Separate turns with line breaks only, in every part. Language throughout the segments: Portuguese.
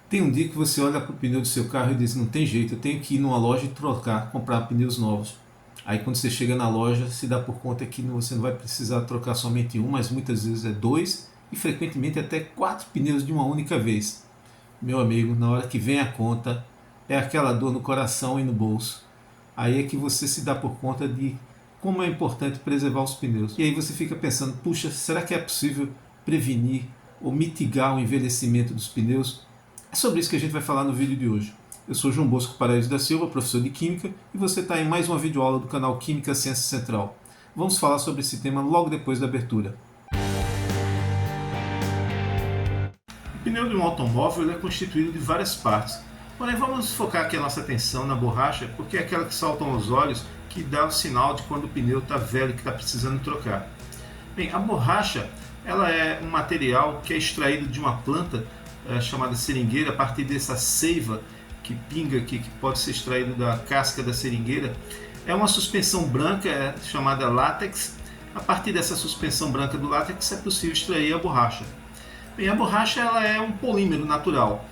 Tem um dia que você olha para o pneu do seu carro e diz, não tem jeito, eu tenho que ir numa loja e trocar, comprar pneus novos. Aí quando você chega na loja, se dá por conta que você não vai precisar trocar somente um, mas muitas vezes é dois e frequentemente até quatro pneus de uma única vez. Meu amigo, na hora que vem a conta, é aquela dor no coração e no bolso. Aí é que você se dá por conta de como é importante preservar os pneus. E aí você fica pensando, puxa, será que é possível prevenir ou mitigar o envelhecimento dos pneus? É sobre isso que a gente vai falar no vídeo de hoje. Eu sou João Bosco Paraíso da Silva, professor de Química, e você está em mais uma videoaula do canal Química Ciência Central. Vamos falar sobre esse tema logo depois da abertura. O pneu de um automóvel é constituído de várias partes, porém vamos focar aqui a nossa atenção na borracha, porque é aquela que saltam aos olhos, que dá o sinal de quando o pneu está velho e que está precisando trocar. Bem, a borracha ela é um material que é extraído de uma planta chamada seringueira, a partir dessa seiva que pinga aqui, que pode ser extraído da casca da seringueira. É uma suspensão branca chamada látex. A partir dessa suspensão branca do látex é possível extrair a borracha. Bem, a borracha ela é um polímero natural.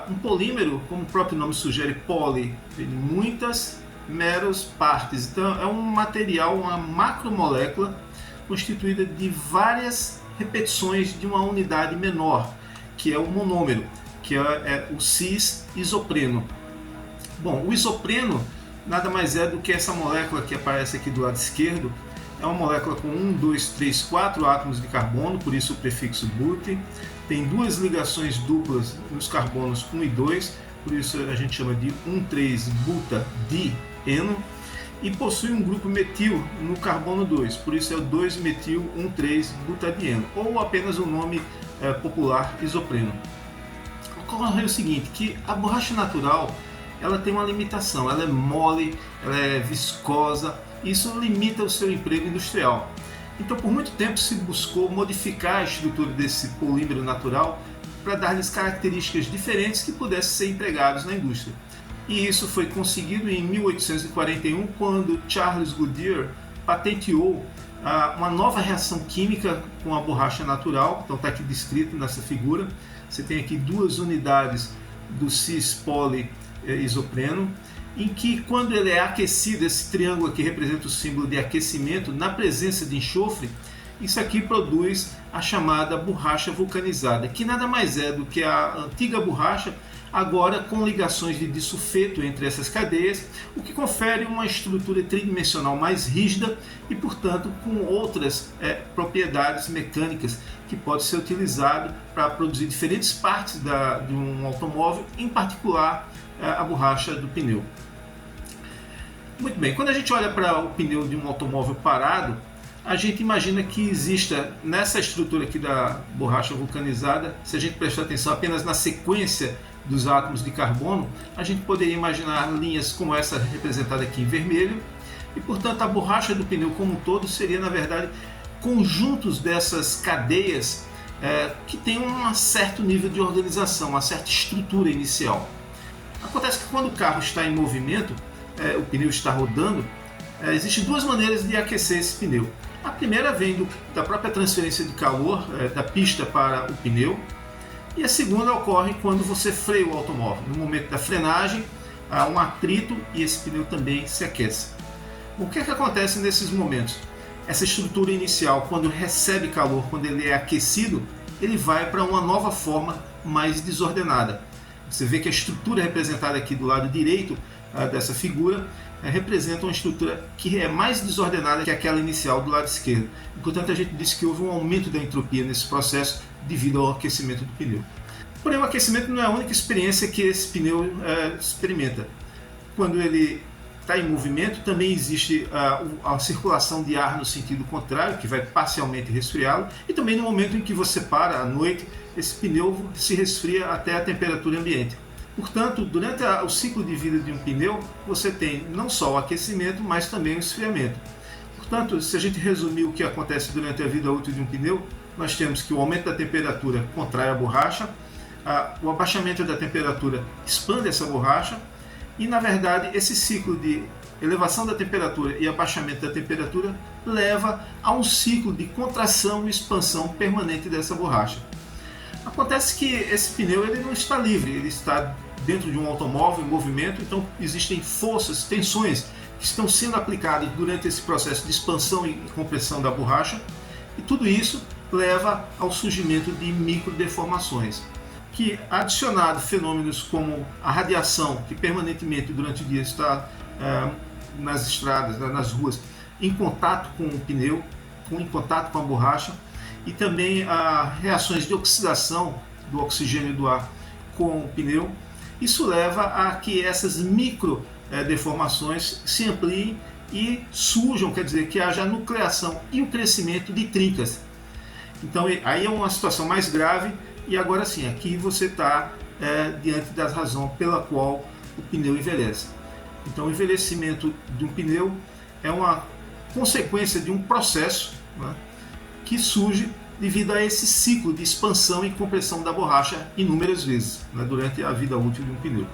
Um polímero, como o próprio nome sugere, poli, tem muitas meros partes. Então é um material, uma macromolécula constituída de várias repetições de uma unidade menor, que é o monômero, que é o cis-isopreno. Bom, o isopreno nada mais é do que essa molécula que aparece aqui do lado esquerdo. É uma molécula com 1, 2, 3, 4 átomos de carbono, por isso o prefixo but. Tem duas ligações duplas nos carbonos 1 e 2, por isso a gente chama de 1,3-butadieno. E possui um grupo metil no carbono 2, por isso é o 2-metil-1,3-butadieno, ou apenas o nome popular isopreno. Ocorre o seguinte, que a borracha natural ela tem uma limitação, ela é mole, ela é viscosa, isso limita o seu emprego industrial. Então por muito tempo se buscou modificar a estrutura desse polímero natural para dar-lhes características diferentes que pudessem ser empregados na indústria. E isso foi conseguido em 1841, quando Charles Goodyear patenteou uma nova reação química com a borracha natural. Então está aqui descrito nessa figura. Você tem aqui duas unidades do cis-poli-isopreno, em que quando ele é aquecido, esse triângulo aqui representa o símbolo de aquecimento, na presença de enxofre, isso aqui produz a chamada borracha vulcanizada, que nada mais é do que a antiga borracha, agora com ligações de disulfeto entre essas cadeias, o que confere uma estrutura tridimensional mais rígida e, portanto, com outras propriedades mecânicas que pode ser utilizado para produzir diferentes partes de um automóvel, em particular a borracha do pneu. Muito bem, quando a gente olha para o pneu de um automóvel parado, a gente imagina que exista nessa estrutura aqui da borracha vulcanizada, se a gente prestar atenção apenas na sequência dos átomos de carbono, a gente poderia imaginar linhas como essa representada aqui em vermelho, e portanto a borracha do pneu como um todo seria na verdade conjuntos dessas cadeias que tem um certo nível de organização, uma certa estrutura inicial. Acontece que quando o carro está em movimento, o pneu está rodando, existem duas maneiras de aquecer esse pneu. A primeira vem da própria transferência de calor da pista para o pneu, e a segunda ocorre quando você freia o automóvel. No momento da frenagem, há um atrito e esse pneu também se aquece. O que é que acontece nesses momentos? Essa estrutura inicial, quando recebe calor, quando ele é aquecido, ele vai para uma nova forma mais desordenada. Você vê que a estrutura representada aqui do lado direito dessa figura representa uma estrutura que é mais desordenada que aquela inicial do lado esquerdo. Portanto, a gente diz que houve um aumento da entropia nesse processo devido ao aquecimento do pneu. Porém, o aquecimento não é a única experiência que esse pneu experimenta. Quando ele está em movimento, também existe a circulação de ar no sentido contrário, que vai parcialmente resfriá-lo, e também no momento em que você para à noite, esse pneu se resfria até a temperatura ambiente. Portanto, durante o ciclo de vida de um pneu, você tem não só o aquecimento, mas também o esfriamento. Portanto, se a gente resumir o que acontece durante a vida útil de um pneu, nós temos que o aumento da temperatura contrai a borracha, o abaixamento da temperatura expande essa borracha, e na verdade esse ciclo de elevação da temperatura e abaixamento da temperatura leva a um ciclo de contração e expansão permanente dessa borracha. Acontece que esse pneu ele não está livre, ele está dentro de um automóvel em movimento, então existem forças, tensões que estão sendo aplicadas durante esse processo de expansão e compressão da borracha, e tudo isso leva ao surgimento de microdeformações, que, adicionado fenômenos como a radiação, que permanentemente durante o dia está nas estradas, nas ruas, em contato com o pneu, em contato com a borracha, e também reações de oxidação do oxigênio do ar com o pneu, isso leva a que essas micro deformações se ampliem e surjam, quer dizer, que haja a nucleação e o crescimento de trincas. Então aí é uma situação mais grave, e agora sim, aqui você está diante da razão pela qual o pneu envelhece. Então o envelhecimento de um pneu é uma consequência de um processo, né, que surge devido a esse ciclo de expansão e compressão da borracha inúmeras vezes, né, durante a vida útil de um pneu.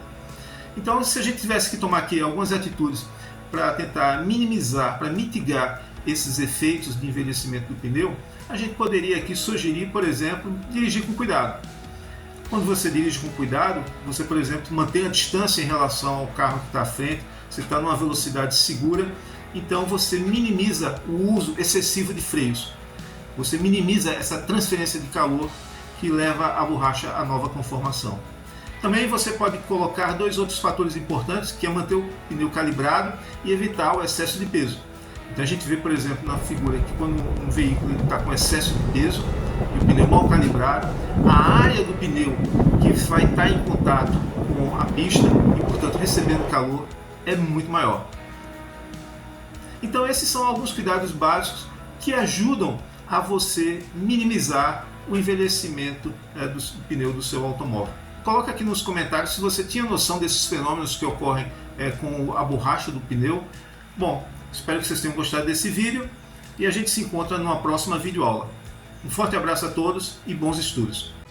Então, se a gente tivesse que tomar aqui algumas atitudes para tentar minimizar, para mitigar esses efeitos de envelhecimento do pneu, a gente poderia aqui sugerir, por exemplo, dirigir com cuidado. Quando você dirige com cuidado, você, por exemplo, mantém a distância em relação ao carro que está à frente, você está numa velocidade segura, então você minimiza o uso excessivo de freios. Você minimiza essa transferência de calor que leva a borracha à nova conformação. Também você pode colocar dois outros fatores importantes, que é manter o pneu calibrado e evitar o excesso de peso. Então a gente vê, por exemplo, na figura que quando um veículo está com excesso de peso e o pneu mal calibrado, a área do pneu que vai estar em contato com a pista e, portanto, recebendo calor é muito maior. Então esses são alguns cuidados básicos que ajudam a você minimizar o envelhecimento do pneu do seu automóvel. Coloca aqui nos comentários se você tinha noção desses fenômenos que ocorrem com a borracha do pneu. Bom, espero que vocês tenham gostado desse vídeo e a gente se encontra numa próxima videoaula. Um forte abraço a todos e bons estudos!